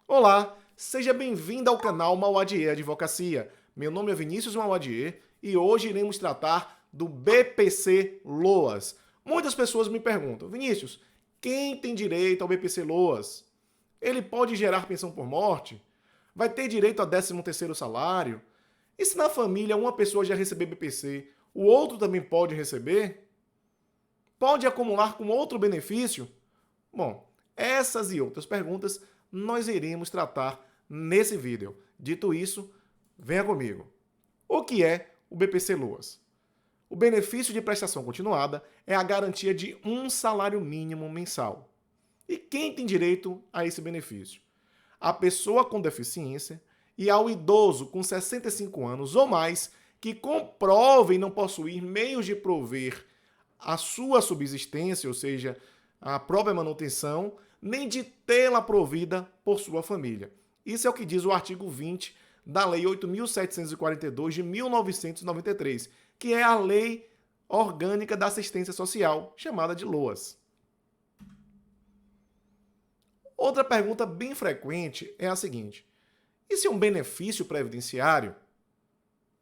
Olá, seja bem-vindo ao canal Mauadier Advocacia. Meu nome é Vinícius Mauadier e hoje iremos tratar do BPC Loas. Muitas pessoas me perguntam, Vinícius, quem tem direito ao BPC Loas? Ele pode gerar pensão por morte? Vai ter direito a 13º salário? E se na família uma pessoa já receber BPC, o outro também pode receber? Pode acumular com outro benefício? Bom, essas e outras perguntas nós iremos tratar nesse vídeo. Dito isso, venha comigo. O que é o BPC Loas? O benefício de prestação continuada é a garantia de um salário mínimo mensal. E quem tem direito a esse benefício? A pessoa com deficiência e ao idoso com 65 anos ou mais que comprovem não possuir meios de prover a sua subsistência, ou seja, a própria manutenção, nem de tê-la provida por sua família. Isso é o que diz o artigo 20 da Lei 8.742 de 1993, que é a Lei Orgânica da Assistência Social, chamada de LOAS. Outra pergunta bem frequente é a seguinte: e se um benefício previdenciário?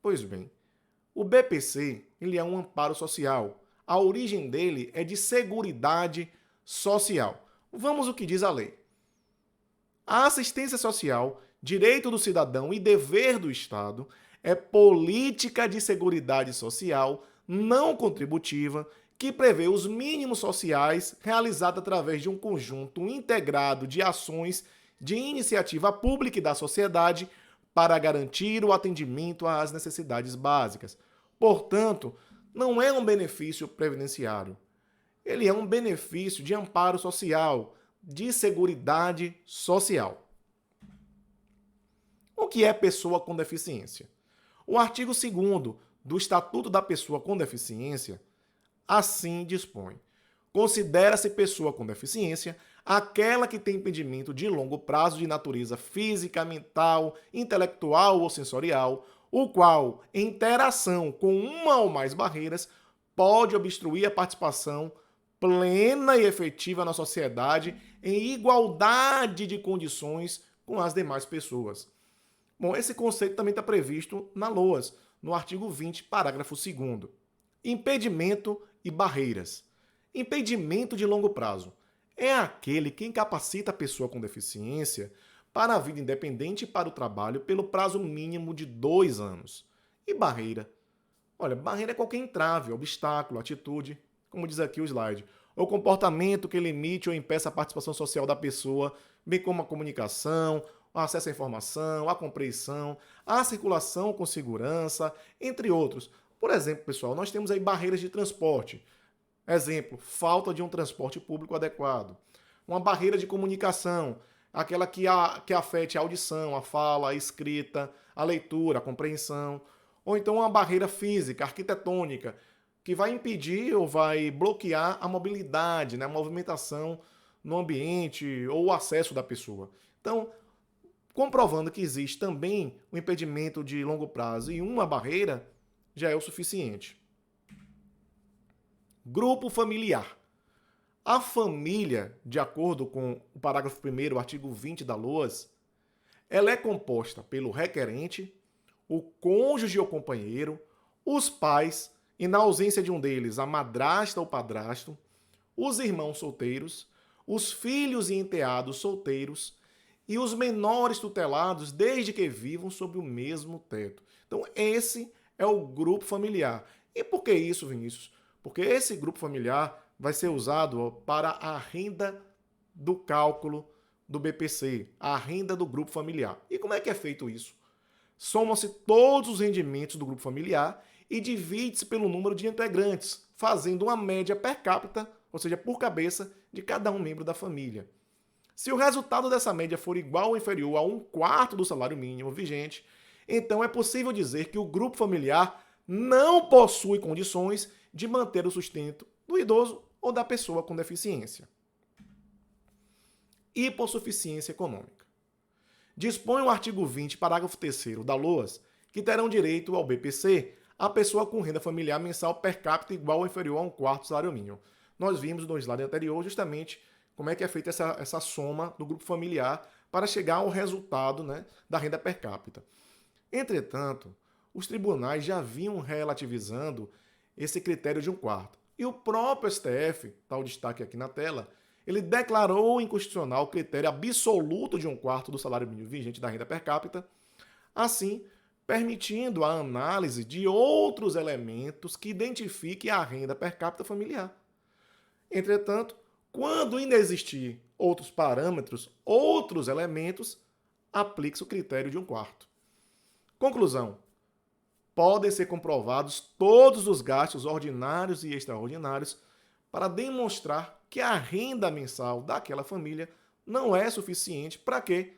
Pois bem, o BPC ele é um amparo social. A origem dele é de Seguridade Social. Vamos ao que diz a lei. A assistência social, direito do cidadão e dever do Estado, é política de seguridade social não contributiva que prevê os mínimos sociais realizada através de um conjunto integrado de ações de iniciativa pública e da sociedade para garantir o atendimento às necessidades básicas. Portanto, não é um benefício previdenciário. Ele é um benefício de amparo social, de seguridade social. O que é pessoa com deficiência? O artigo 2º do Estatuto da Pessoa com Deficiência assim dispõe. Considera-se pessoa com deficiência aquela que tem impedimento de longo prazo de natureza física, mental, intelectual ou sensorial, o qual, em interação com uma ou mais barreiras, pode obstruir a participação plena e efetiva na sociedade em igualdade de condições com as demais pessoas. Bom, esse conceito também está previsto na LOAS, no artigo 20, parágrafo 2º. Impedimento e barreiras. Impedimento de longo prazo é aquele que incapacita a pessoa com deficiência para a vida independente e para o trabalho pelo prazo mínimo de 2 anos. E barreira? Olha, barreira é qualquer entrave, obstáculo, atitude, como diz aqui o slide, ou comportamento que limite ou impeça a participação social da pessoa, bem como a comunicação, o acesso à informação, a compreensão, a circulação com segurança, entre outros. Por exemplo, pessoal, nós temos aí barreiras de transporte. Exemplo, falta de um transporte público adequado. Uma barreira de comunicação, aquela que afete a audição, a fala, a escrita, a leitura, a compreensão. Ou então uma barreira física, arquitetônica, que vai impedir ou vai bloquear a mobilidade, né, a movimentação no ambiente ou o acesso da pessoa. Então, comprovando que existe também o impedimento de longo prazo e uma barreira, já é o suficiente. Grupo familiar. A família, de acordo com o parágrafo 1º, artigo 20 da LOAS, ela é composta pelo requerente, o cônjuge ou companheiro, os pais, e na ausência de um deles, a madrasta ou padrasto, os irmãos solteiros, os filhos e enteados solteiros e os menores tutelados desde que vivam sob o mesmo teto. Então, esse é o grupo familiar. E por que isso, Vinícius? Porque esse grupo familiar vai ser usado para a renda do cálculo do BPC, a renda do grupo familiar. E como é que é feito isso? Somam-se todos os rendimentos do grupo familiar e divide-se pelo número de integrantes, fazendo uma média per capita, ou seja, por cabeça, de cada um membro da família. Se o resultado dessa média for igual ou inferior a 1/4 do salário mínimo vigente, então é possível dizer que o grupo familiar não possui condições de manter o sustento do idoso ou da pessoa com deficiência. Hipossuficiência econômica. Dispõe o artigo 20, parágrafo 3º da LOAS, que terão direito ao BPC a pessoa com renda familiar mensal per capita igual ou inferior a 1/4 do salário mínimo. Nós vimos no slide anterior justamente como é que é feita essa soma do grupo familiar para chegar ao resultado, né, da renda per capita. Entretanto, os tribunais já vinham relativizando esse critério de 1/4. E o próprio STF, está o destaque aqui na tela, ele declarou inconstitucional o critério absoluto de 1/4 do salário mínimo vigente da renda per capita, assim permitindo a análise de outros elementos que identifiquem a renda per capita familiar. Entretanto, quando ainda existir outros parâmetros, outros elementos, aplique-se o critério de 1/4. Conclusão: podem ser comprovados todos os gastos ordinários e extraordinários para demonstrar que a renda mensal daquela família não é suficiente para quê?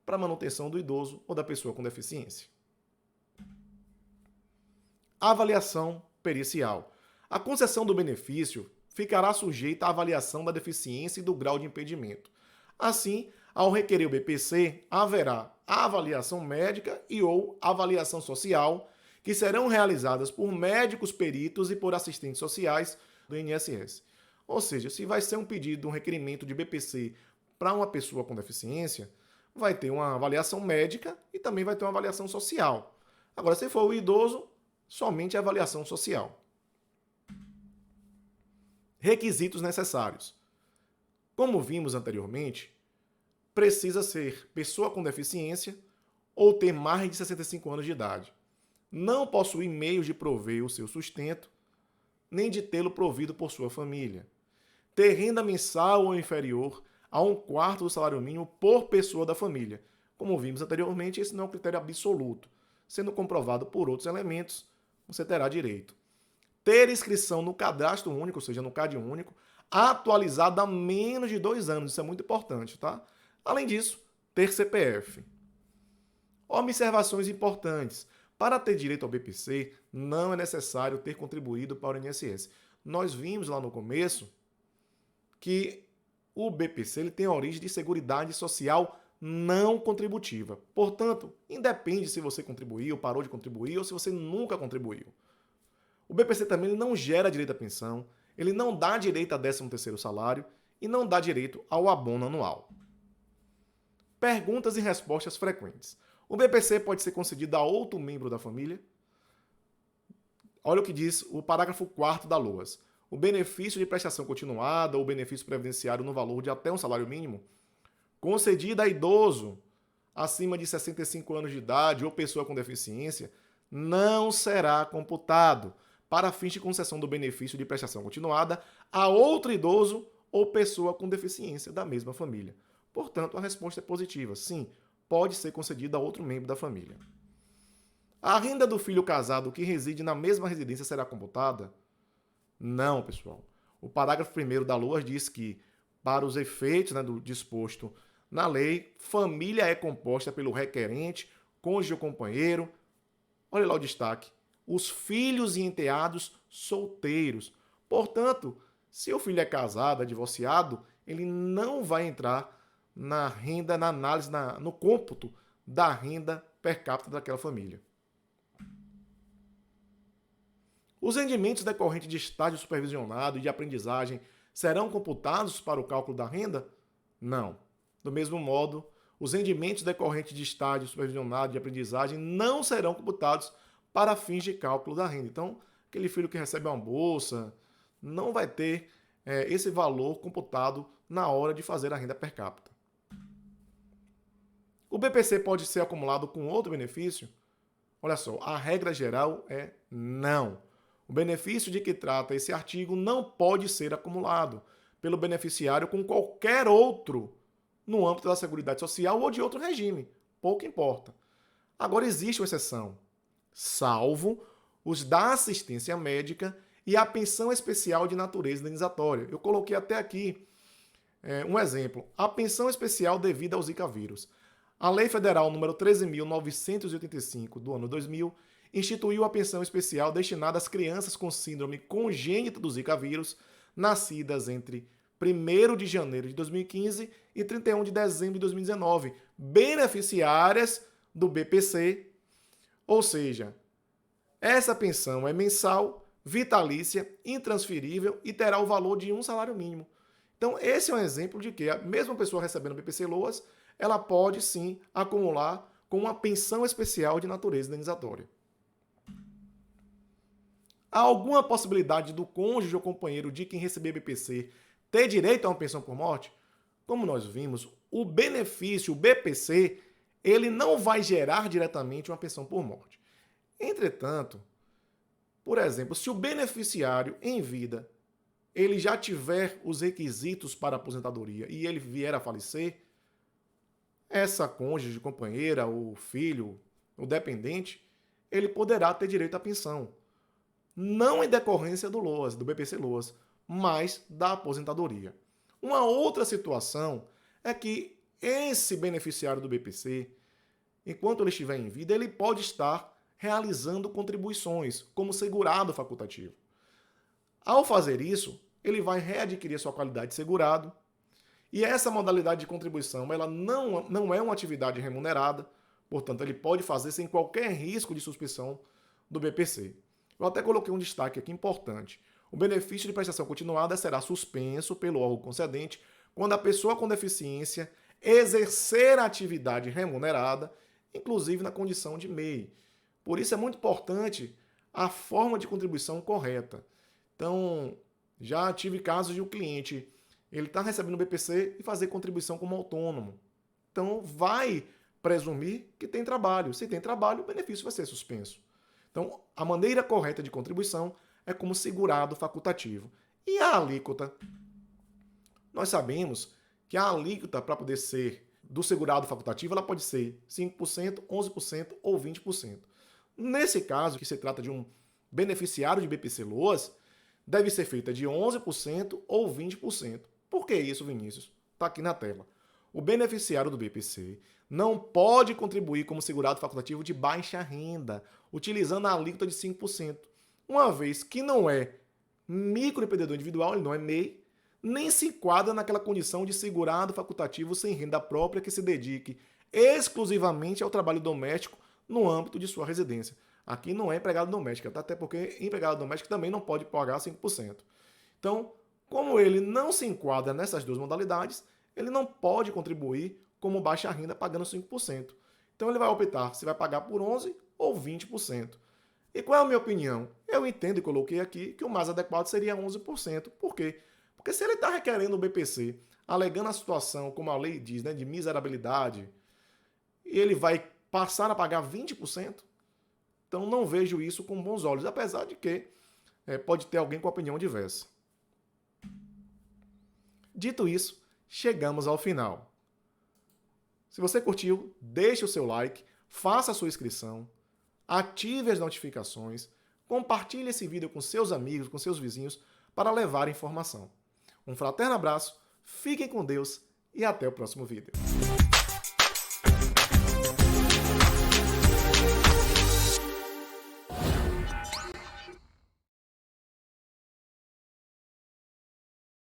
Para a manutenção do idoso ou da pessoa com deficiência. Avaliação pericial. A concessão do benefício ficará sujeita à avaliação da deficiência e do grau de impedimento. Assim, ao requerer o BPC, haverá a avaliação médica e ou avaliação social, que serão realizadas por médicos peritos e por assistentes sociais do INSS. Ou seja, se vai ser um pedido, um requerimento de BPC para uma pessoa com deficiência, vai ter uma avaliação médica e também vai ter uma avaliação social. Agora, se for o idoso, somente a avaliação social. Requisitos necessários. Como vimos anteriormente, precisa ser pessoa com deficiência ou ter mais de 65 anos de idade. Não possuir meios de prover o seu sustento, nem de tê-lo provido por sua família. Ter renda mensal ou inferior a 1/4 do salário mínimo por pessoa da família. Como vimos anteriormente, esse não é um critério absoluto. Sendo comprovado por outros elementos, você terá direito. Ter inscrição no cadastro único, ou seja, no CAD único, atualizado há menos de 2 anos. Isso é muito importante, tá? Além disso, ter CPF. Observações importantes. Para ter direito ao BPC, não é necessário ter contribuído para o INSS. Nós vimos lá no começo que o BPC ele tem a origem de Seguridade Social não contributiva. Portanto, independe se você contribuiu, parou de contribuir ou se você nunca contribuiu. O BPC também não gera direito à pensão, ele não dá direito a 13º salário e não dá direito ao abono anual. Perguntas e respostas frequentes. O BPC pode ser concedido a outro membro da família? Olha o que diz o parágrafo 4º da LOAS. O benefício de prestação continuada ou benefício previdenciário no valor de até um salário mínimo, concedido a idoso acima de 65 anos de idade ou pessoa com deficiência, não será computado para fins de concessão do benefício de prestação continuada a outro idoso ou pessoa com deficiência da mesma família. Portanto, a resposta é positiva. Sim, pode ser concedida a outro membro da família. A renda do filho casado que reside na mesma residência será computada? Não, pessoal. O parágrafo 1º da LOAS diz que, para os efeitos do disposto na lei, família é composta pelo requerente, cônjuge ou companheiro. Olha lá o destaque. Os filhos e enteados solteiros. Portanto, se o filho é casado, é divorciado, ele não vai entrar na renda, na análise, no cômputo da renda per capita daquela família. Os rendimentos decorrentes de estágio supervisionado e de aprendizagem serão computados para o cálculo da renda? Não. Do mesmo modo, os rendimentos decorrentes de estágio supervisionado e de aprendizagem não serão computados para fins de cálculo da renda. Então, aquele filho que recebe uma bolsa não vai ter esse valor computado na hora de fazer a renda per capita. O BPC pode ser acumulado com outro benefício? Olha só, a regra geral é não. O benefício de que trata esse artigo não pode ser acumulado pelo beneficiário com qualquer outro no âmbito da Seguridade Social ou de outro regime. Pouco importa. Agora, existe uma exceção, salvo os da assistência médica e a pensão especial de natureza indenizatória. Eu coloquei até aqui um exemplo. A pensão especial devida ao Zika vírus. A Lei Federal número 13.985 do ano 2000 instituiu a pensão especial destinada às crianças com síndrome congênita do Zika vírus, nascidas entre 1º de janeiro de 2015 e 31 de dezembro de 2019, beneficiárias do BPC, ou seja, essa pensão é mensal, vitalícia, intransferível e terá o valor de um salário mínimo. Então, esse é um exemplo de que a mesma pessoa recebendo BPC-LOAS, ela pode sim acumular com uma pensão especial de natureza indenizatória. Há alguma possibilidade do cônjuge ou companheiro de quem receber BPC ter direito a uma pensão por morte? Como nós vimos, o benefício, o BPC, ele não vai gerar diretamente uma pensão por morte. Entretanto, por exemplo, se o beneficiário em vida ele já tiver os requisitos para a aposentadoria e ele vier a falecer, essa cônjuge, companheira, o filho, o dependente, ele poderá ter direito à pensão. Não em decorrência do LOAS, do BPC-LOAS, mas da aposentadoria. Uma outra situação é que esse beneficiário do BPC, enquanto ele estiver em vida, ele pode estar realizando contribuições como segurado facultativo. Ao fazer isso, ele vai readquirir sua qualidade de segurado, e essa modalidade de contribuição ela não é uma atividade remunerada, portanto, ele pode fazer sem qualquer risco de suspensão do BPC. Eu até coloquei um destaque aqui importante. O benefício de prestação continuada será suspenso pelo órgão concedente quando a pessoa com deficiência exercer a atividade remunerada, inclusive na condição de MEI. Por isso é muito importante a forma de contribuição correta. Então, já tive casos de um cliente, ele está recebendo o BPC e fazer contribuição como autônomo. Então, vai presumir que tem trabalho. Se tem trabalho, o benefício vai ser suspenso. Então, a maneira correta de contribuição é como segurado facultativo. E a alíquota? Nós sabemos que a alíquota para poder ser do segurado facultativo, ela pode ser 5%, 11% ou 20%. Nesse caso, que se trata de um beneficiário de BPC-LOAS, deve ser feita de 11% ou 20%. Por que isso, Vinícius? Está aqui na tela. O beneficiário do BPC não pode contribuir como segurado facultativo de baixa renda, utilizando a alíquota de 5%, uma vez que não é microempreendedor individual, ele não é MEI, nem se enquadra naquela condição de segurado facultativo sem renda própria que se dedique exclusivamente ao trabalho doméstico no âmbito de sua residência. Aqui não é empregado doméstico, até porque empregado doméstico também não pode pagar 5%. Então, como ele não se enquadra nessas duas modalidades, ele não pode contribuir como baixa renda pagando 5%. Então ele vai optar se vai pagar por 11% ou 20%. E qual é a minha opinião? Eu entendo e coloquei aqui que o mais adequado seria 11%. Por quê? Porque se ele está requerendo o BPC, alegando a situação, como a lei diz, né, de miserabilidade, e ele vai passar a pagar 20%, então não vejo isso com bons olhos, apesar de que pode ter alguém com opinião diversa. Dito isso, chegamos ao final. Se você curtiu, deixe o seu like, faça a sua inscrição, ative as notificações, compartilhe esse vídeo com seus amigos, com seus vizinhos, para levar informação. Um fraterno abraço, fiquem com Deus e até o próximo vídeo.